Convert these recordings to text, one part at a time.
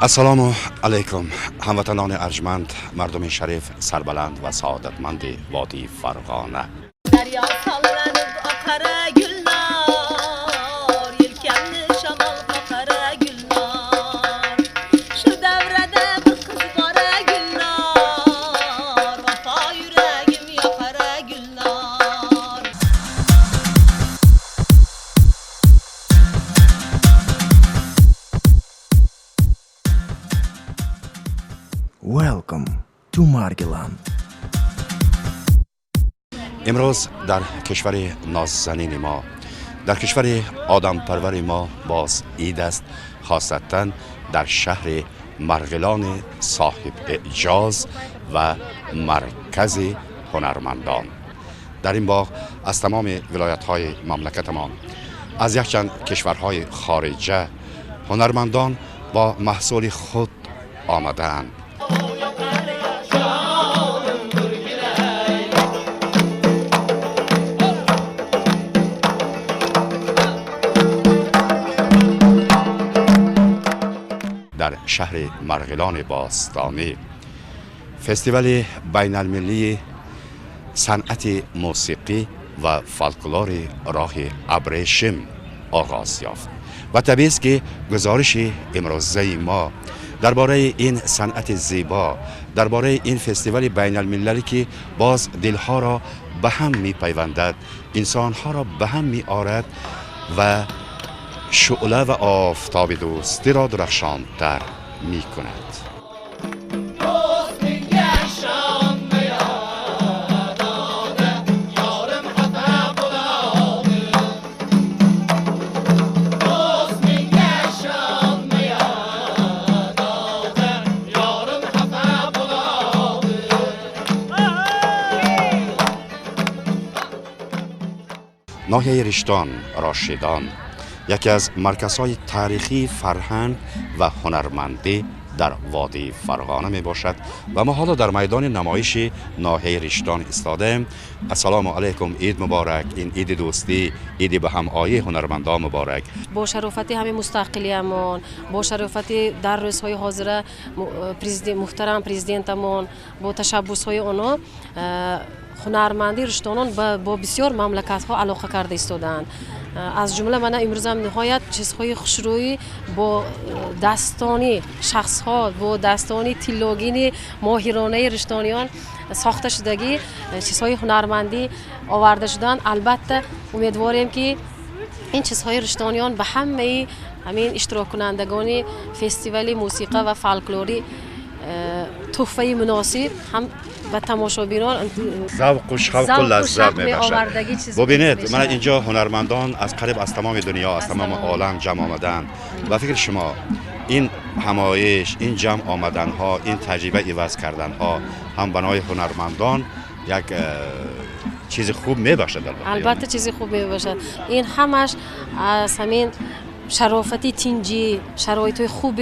السلام علیکم هموطنان ارجمند، مردم شریف، سربلند و سعادتمند وادی فرغانه. دریا sallanıp akara gülnar, yelkenli şamal kakara gülnar. Şu devrede bir kız kara gülnar, vafa yüreğim yakara gülnar. Welcome to Margilan. امروز در کشور نازنین ما، در کشور آدم پرور ما باز عید است، خاصتا در شهر مرغلان صاحب اعجاز و مرکز هنرمندان. در این باغ از تمام ولایت‌های مملکتمان، از یکچند کشورهای خارجه هنرمندان با محصول خود آمده‌اند. در شهر مرغلان باستانی فستیوال بین المللی صنعت موسیقی و فولکلور راه ابریشم آغاز یافت و طبیعی است که گزارش امروزه ما درباره این صنعت زیبا، درباره این فستیوال بین المللی که باز دلها را به هم می پیوندد، انسانها را به هم می آرد و شعله و آفتاب دوستی را درخشان‌تر می کند. ناحیه رشتان راشدان یکی از مرکزهای تاریخی فرهنگ و هنرمندی در وادی فرغانه می باشد و ما حالا در میدان نمایش ناحیه رشتان ایستادیم. السلام علیکم، عید مبارک، این عید دوستی، عید به همایی هنرمندان مبارک. با شرافت همه مستقلیمون، با شرافت در روزهای حاضر محترم پرزیدنتمون، با تشبس‌های آنها هنرمندی رشتانان با بسیار مملکت‌ها علاقه کرده ایستادند. از جمله من امروز هم نهایت چیزهای خوشرویی با دستانی شخص‌ها، با دستانی تیلاگین ماهرانه رشتانیان ساخته شدگی چیزهای هنرمندی آورده شدن. البته امیدواریم که این چیزهای رشتانیان به همه همین اشتراک کنندگان فستیوال موسیقی و فولکلوری تحفه مناسب هم و تماشابینان ذوق و شوق و لذت می‌بخشد. ببینید، من اینجا هنرمندان از قریب از تمام دنیا، از تمام عالم جمع آمدن و فکر شما این همایش، این جمع آمدن ها، این تجربه عوض کردن ها هم بنای هنرمندان یک چیز خوب می‌بخشد. البته چیز خوب می‌بخشد. این همش از همین شرافتی تینجی، شرایط خوب،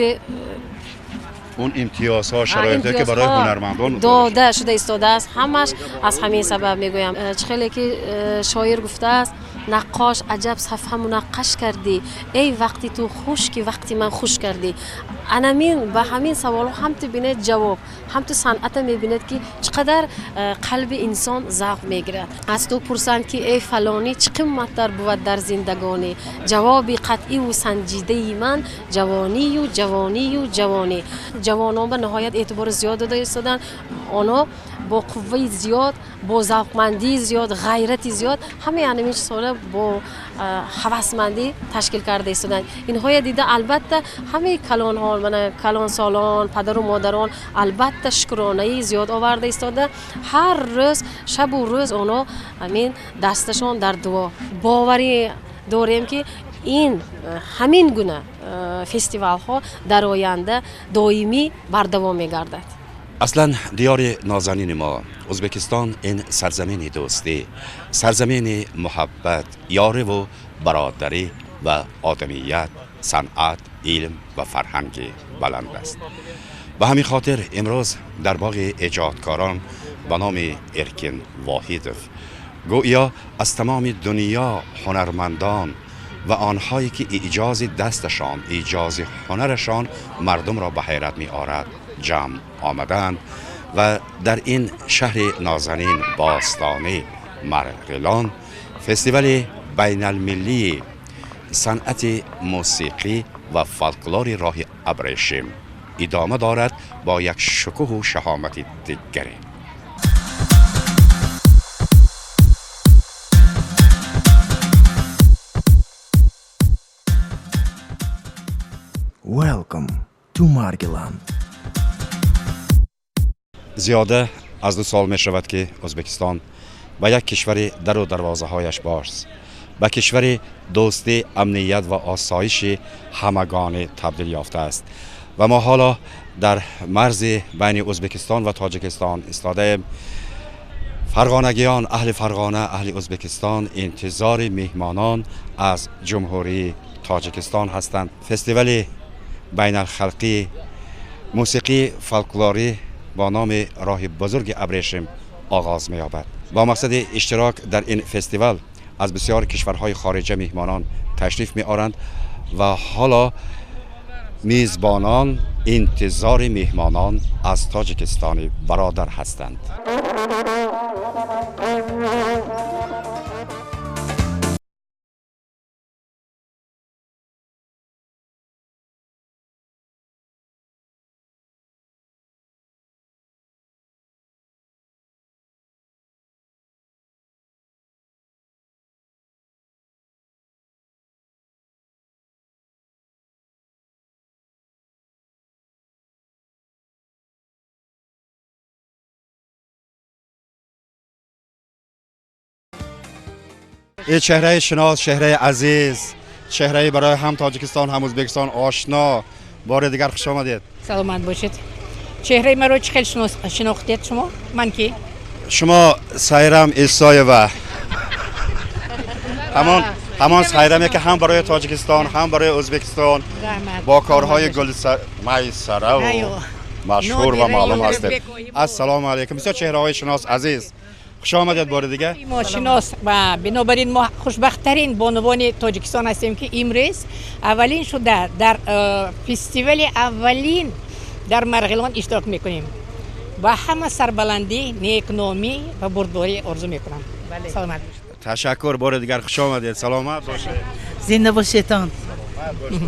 اون امتیازها، شرایطی که برای هنرمندان داده شده ایستاده است، همش از همین سبب میگویم. خیلی که شاعر گفته است نقاش عجب صفحه منقش کردی، ای وقتی تو خوش که وقتی من خوش کردی. انامین به همین سوال هم تو بینید جواب، هم تو صنعت میبینید که چقدر قلب انسان ذوق میگیرد. از تو پرسند که ای فلانی چه قیمت در بود در زندگانی، جوابی قطعی و سنجیده ای من جوانی و جوانی و جوانی. جوانان به نهایت اعتبار زیاد داده ایستادن، آنها با قوه زیاد، با ذوقمندی زیاد، غیرت زیاد، همه انیمیش ساله با هوسمندی تشکیل کرده ایستادن. اینها دیده البته همه کلان ها، من کلان سالان، پدر و مادران البته شکرانه زیاد آورده ایستاده. هر روز شب و روز آنها همین دستشان در دعا. باوری داریم که این همین گونه فستیوال ها در آینده دائمی بردوام می‌گردد. اصلا دیار نازنین ما ازبکستان این سرزمین دوستی، سرزمین محبت، یاری و برادری و آدمیت، صنعت، علم و فرهنگ بلند است. به همین خاطر امروز در باغ ایجادکاران به نام ارکین واحدوف گویا از تمام دنیا هنرمندان و آنهایی که ایجاز دستشان، ایجاز هنرشان مردم را به حیرت می آرد جمع آمدند و در این شهر نازنین باستانی مرغلان فستیوال بین المللی صنعت موسیقی و فولکلور راه ابریشم ادامه دارد با یک شکوه و شهامت دیگری. Welcome to Margilan. زیاده از 2 سال می شود که ازبکستان به یک کشور در و دروازه هایش باز، به کشور دوستی، امنیت و آسایش همگانی تبدیل یافته است و ما حالا در مرز بین ازبکستان و تاجیکستان ایستاده. فرغانگیان، اهل فرغانه، اهل ازبکستان انتظار میهمانان از جمهوری تاجیکستان هستند. فستیوال بین الخلقی موسیقی فولکلوری با نام راه بزرگ ابریشم آغاز می‌یابد. با مقصد اشتراک در این فستیوال از بسیار کشورهای خارجی میهمانان تشریف می‌آورند و حالا میزبانان انتظار میهمانان از تاجیکستان برادر هستند. این چهره شناس، چهره عزیز، چهره برای هم تاجیکستان هم ازبکستان آشنا. بار دیگر خوش آمدید. سلامت باشید. چهره من رو چه خیلی شناختید شما؟ من کی؟ شما سایرام ایسایوا. همان سایرامی که هم برای تاجیکستان هم برای ازبکستان با کارهای میسره و مشهور و معلوم هستید. السلام علیکم. بسیار چهره‌های شناس عزیز، خوش آمدید بار دیگه. ما شناس و بنابراین ما خوشبخت‌ترین بانوان تاجیکستان هستیم که امروز اولین شده در فستیوال اولین در مرغلان اشتراک میکنیم و همه سربلندی، نیکنامی و بردباری آرزو میکنم. سلامت باشید. تشکر، بار دیگر خوش آمدید. سلامت باشید. زنده باشید.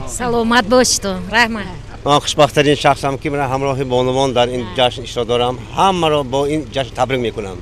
سلامت باشید. رحمت. من خوشبخت‌ترین شخصم که من همراه بانوان در این جشن اشتراک دارم. همه را با این جشن تبریک میکنم.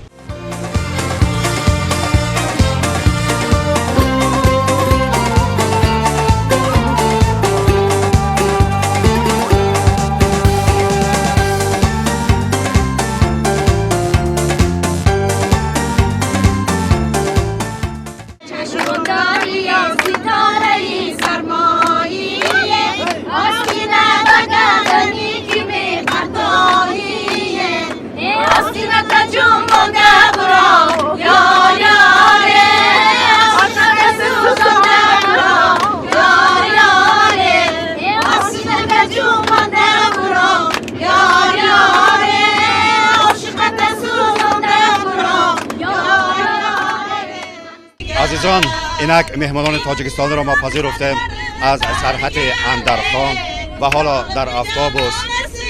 عزیزان، اینک مهمانان تاجیکستان را ما پذیرفتیم از سرحد اندرخان و حالا در اتوبوس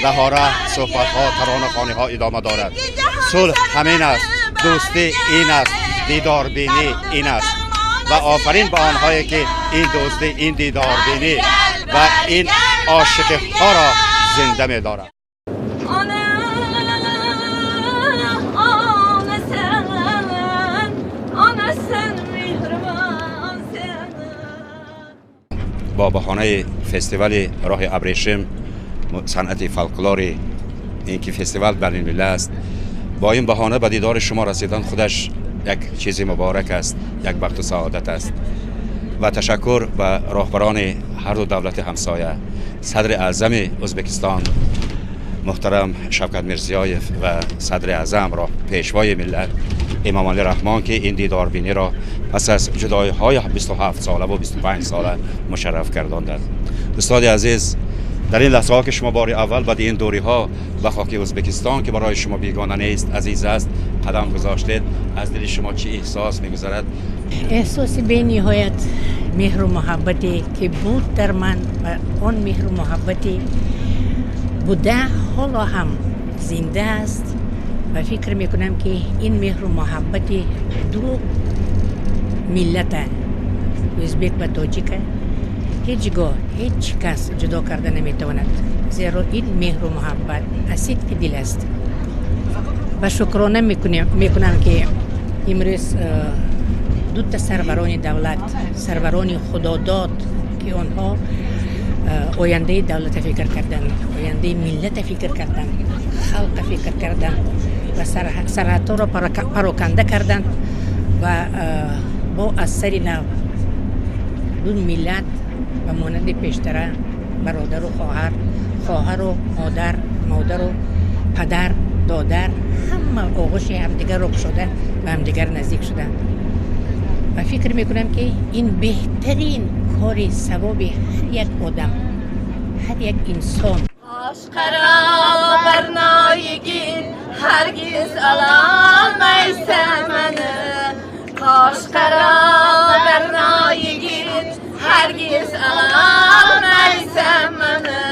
رهاره صحبت‌ها، ترانه‌خوانی‌ها ادامه دارد. صلح همین است، دوستی این است، دیداربینی این است و آفرین به آنهایی که این دوستی، این دیداربینی و این عاشقی‌ها را زنده می‌دارند. با بهانه فستیوال راه ابریشم صنعت فولکلوری، این که فستیوال بین المللی است، با این بهانه به دیدار شما رسیدن خودش یک چیز مبارک است، یک بخت و سعادت است و تشکر به راهبران هر دو دولت همسایه، صدر اعظم ازبکستان محترم شوکت میرزیایف و صدر اعظم را پیشوای ملت امام علی رحمان که این دیداربینی را پس از جدایی‌های 27 ساله و 25 ساله مشرف گرداندند. دوستان عزیز، در این لحظه ها که شما بار اول بعد این دوری ها به خاک ازبکستان که برای شما بیگانه نیست، عزیز است، قدم گذاشتید، از دل شما چه احساس می‌گذرد؟ احساس بی نهایت مهر و محبتی که بود در من و آن مهر و محبتی بوده حالا هم زنده است و فکر میکنم که این مهر و محبتی دو ملت ازبک و تاجیک هیچگاه هیچ کس جدا کرده نمیتواند، زیرا این مهر و محبت از صدق دل است. و شکرانه میکنم که امروز دو تا سروران دولت، سروران خداداد که آنها آینده دولت فکر کردن، آینده ملت فکر کردن، خلق فکر کردن و سرحدها را پراکنده کردن و با اثر نو دو ملت و مانند پیشتره برادر و خواهر و مادر و پدر دادر همه آغوش همدیگر رک شده و همدیگر نزدیک شده و فکر میکنم که این بهترین کار ثواب هر یک آدم، هر یک انسان. Aşkara bernayigin hergiz alamaysa meni. Aşkara bernayigin hergiz alamaysa meni.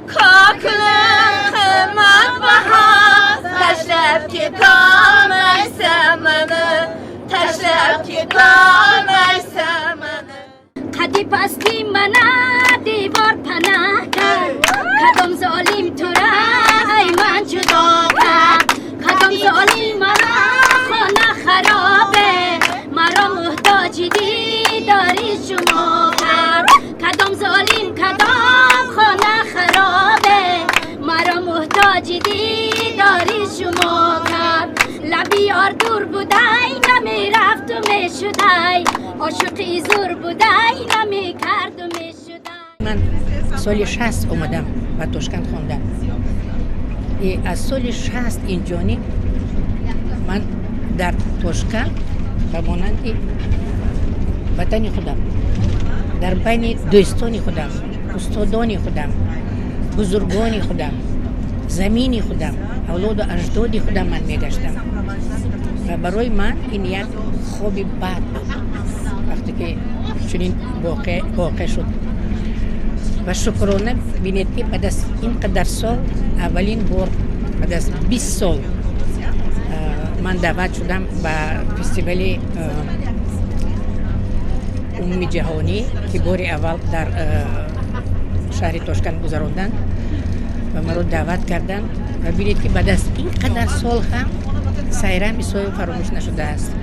Kakılın kıymet bahar teşref kitamaysa meni. Teşref kitamaysa meni. قدی پستی منا دیوار پناه کرد کدام ظالم تو را ای من جدا کرد کدام ظالم مرا خانه خرابه مرا محتاج دیداری شما کرد کدام ظالم کدام خانه خرابه مرا محتاج دیداری شما کرد لبی یار دور بودای نمی رفت و می شدای عاشقی زور بودای نمی کرد و می شدای. من سال 60 اومدم و توشکند خوندم. از سال 60 اینجانی من در توشکند و مانند وطن خودم در بین دوستان خودم، استادان خودم، بزرگان خودم، زمین خودم، اولاد و اجداد خودم من میگشتم و برای من این یک خوبی بد بود وقتی که چنین واقع شد و شکرانه بینید که بعد از این قدر سال اولین بار بعد از 20 سال من دعوت شدم به فستیوال عمومی جهانی که بار اول در شهر توشکند گذراندن و مرا دعوت کردن و بینید که بعد از این قدر سال هم سایرم بسیار فراموش نشده است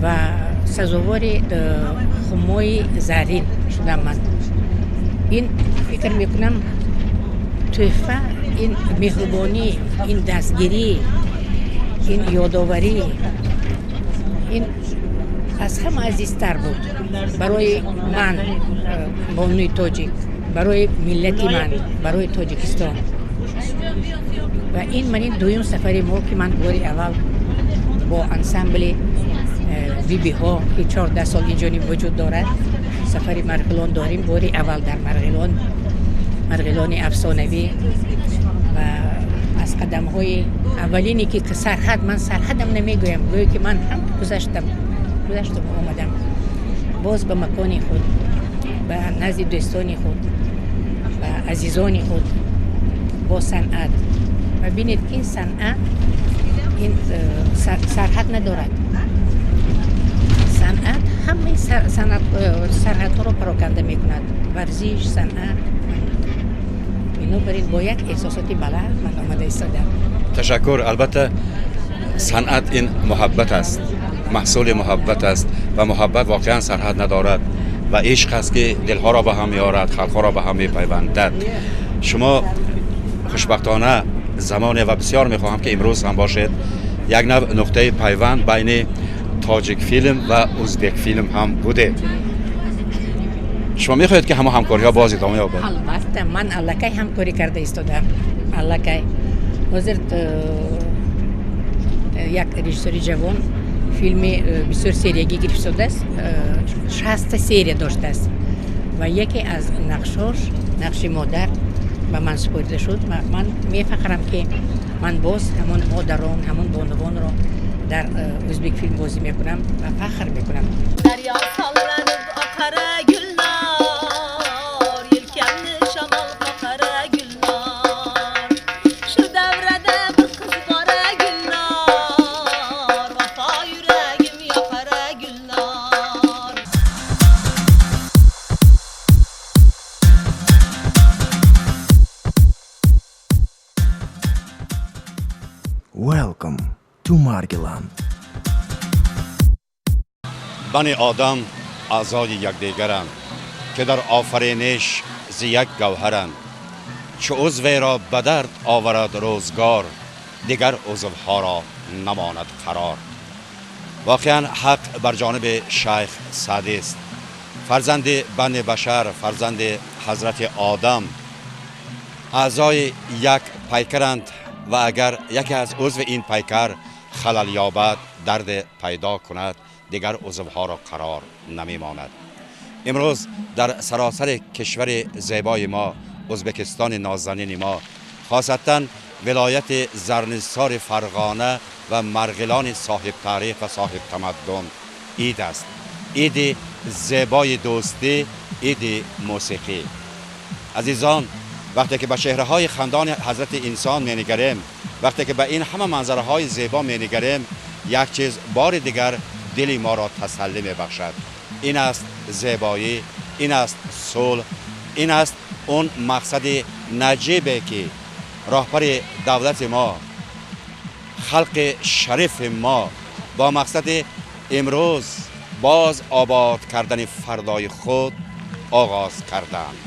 و سزاوار خمای زرین شدم من. این فکر میکنم تحفه، این مهربانی، این دستگیری، این یادآوری، این از همه عزیزتر بود برای من بانوی تاجیک، برای ملت من، برای تاجیکستان. و این من این دویم سفر ما که من بار اول با انسمبل بی ها که 14 سال اینجانی وجود دارد سفر مرغلان داریم. بار اول در مرغلان افسانوی و از قدم های اولینی که من سرحدم نمیگویم، گویا که من هم گذشتم آمدم باز به مکان خود، به نزد دوستان خود، به عزیزان خود، با صنعت. و ببینید این صنعت این سرحد ندارد. صنعت همه سرحدها رو پراکنده میکند. ورزش، صنعت، بنابراین با یک احساساتی بلند من آمده ایستادم. تشکر. البته صنعت این محبت است، محصول محبت است و محبت واقعا سرحد ندارد و عشق است که دلها را به هم می‌آورد، خلق‌ها را به هم می‌پیوندد. شما خوشبختانه زمانی و بسیار می‌خواهم که امروز هم باشد یک نقطه پیوند بین تاجیک فیلم و ازبک فیلم هم بوده. شما می‌خواهید که همکاری‌ها باز ادامه یابد؟ البته من الکی همکاری کرده ایستادم. الکی حاضر یک رژیسور جوان فیلم بسیار سریگی گرفته است، 60 سری داشته است و یکی از نقش مادر به من سپرده شد. من میفکرم که من باز همون مادران، همون بانوان را در ازبک فیلم بازی میکنم و فخر میکنم. Derya sallanıp akar Welcome to Margiland. بنی آدم اعضای یکدیگرند که در آفرینش ز یک گوهرند. چو عضو را به درد آورد روزگار، دیگر عضوها را نماند قرار. واقعا حق بر جانب شیخ سعدی است. فرزند بنی بشر، فرزند حضرت آدم، اعضای یک پیکرند و اگر یکی از عضو این پیکر خلل یابد، درد پیدا کند، دیگر عضوها را قرار نمی ماند. امروز در سراسر کشور زیبای ما، ازبکستان نازنین ما، خاصتا ولایت زرنسار فرغانه و مرغلان صاحب تاریخ و صاحب تمدن عید است. عید زیبای دوستی، عید موسیقی. عزیزان، وقتی که به چهره‌های خندان حضرت انسان می‌نگریم، وقتی که به این همه منظره‌های زیبا می‌نگریم، یک چیز بار دیگر دل ما را تسلی می‌بخشد. این است زیبایی، این است صلح، این است اون مقصد نجیبی که راهبر دولت ما، خلق شریف ما با مقصد امروز باز آباد کردن فردای خود آغاز کردند.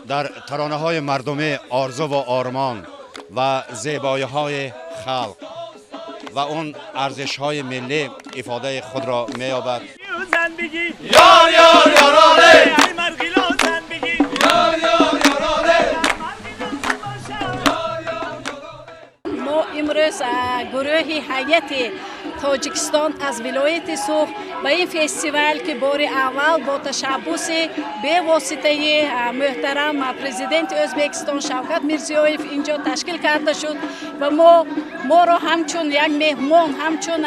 در ترانه‌های مردمی آرزو و آرمان و زیبایی‌های خلق و اون ارزش‌های ملی افاده خود را می‌یابد. ما امروز گروه هیئت تاجیکستان از ولایت سوخ به این فستیوال که بار اول با تشبث به واسطه محترم پرزیدنت ازبکستان شوکت میرزیویف اینجا تشکیل کرده شد و ما را همچون یک مهمان، همچون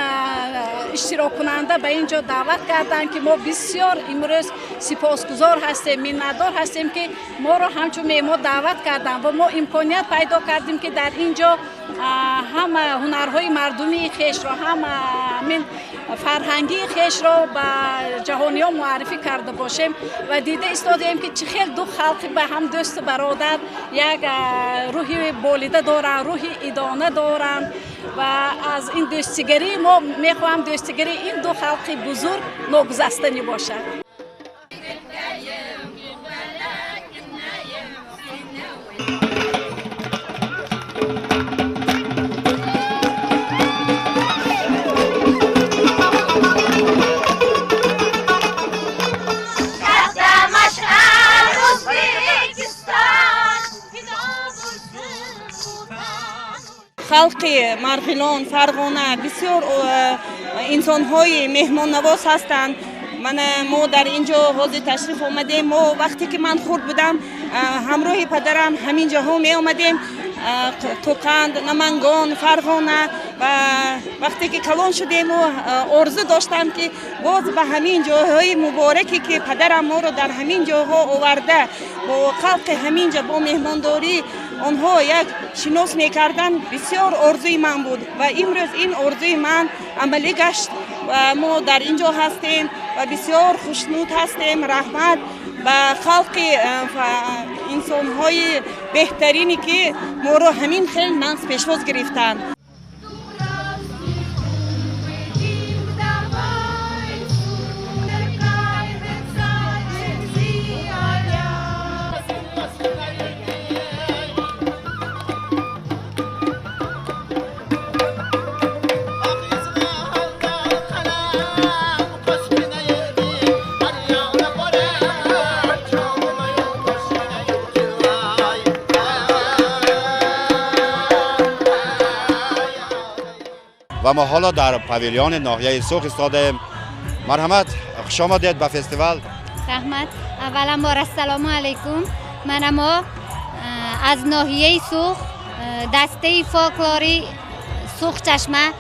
اشتراک کننده به اینجا دعوت کردند که ما بسیار امروز سپاسگزار هستیم، منتدار هستیم که ما را همچون مهمان دعوت کردند و ما امکانیت پیدا کردیم که در اینجا هم هنرهای مردمی خیش را، هم من فرهنگی خیش را به جهانیان معرفی کرده باشیم و دیده ایستادیم که چه خیلی دو خلق به هم دوست برادر یک روحی بولیده دارن، روحی ادانه دارن و از این دوستگری ما میخواهم دوستگری این دو خلق بزرگ ناگذشتنی باشد. خلق مرغلان، فرغانه بسیار انسان‌های مهمان نواز هستند. ما در اینجا حاضر تشریف آمدیم. ما وقتی که من خرد بودم همراه پدرم همین جاها می آمدیم، توقند، نمنگان، فرغانه و وقتی که کلان شدیم و آرزو داشتم که باز به همین جاهای مبارکی که پدرم ما رو در همین جاها آورده با خلق همین جا با مهمانداری آنها یک شناس میکردن، بسیار آرزوی من بود و امروز این آرزوی من عملی گشت و ما در اینجا هستیم و بسیار خوشنود هستیم. رحمت و خلق انسان‌های بهترینی که ما رو همین خیلی ناز پیشواز گرفتن. و ما حالا در پاویلیون ناحیه سوخ ایستادیم. مرحمت، خوش آمدید به فستیوال. رحمت. اولا بار السلام علیکم. من از ناحیه سوخ دسته فولکلوری سوخ چشمه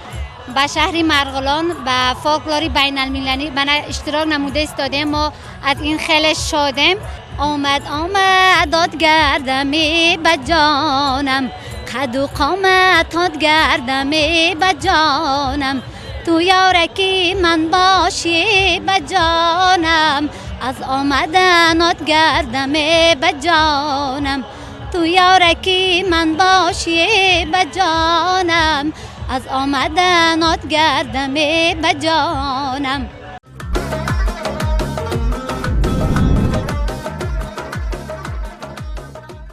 به شهر مرغلان به فولکلوری بین المللی من اشتراک نموده ایستادیم. ما از این خیلی شادیم. آمد داد گردمی به جانم، قد و قامتات گردمی بجانم تو یارکی من باشی بجانم از آمدنات گردمی بجانم تو یارکی من باشی بجانم از آمدنات گردمی بجانم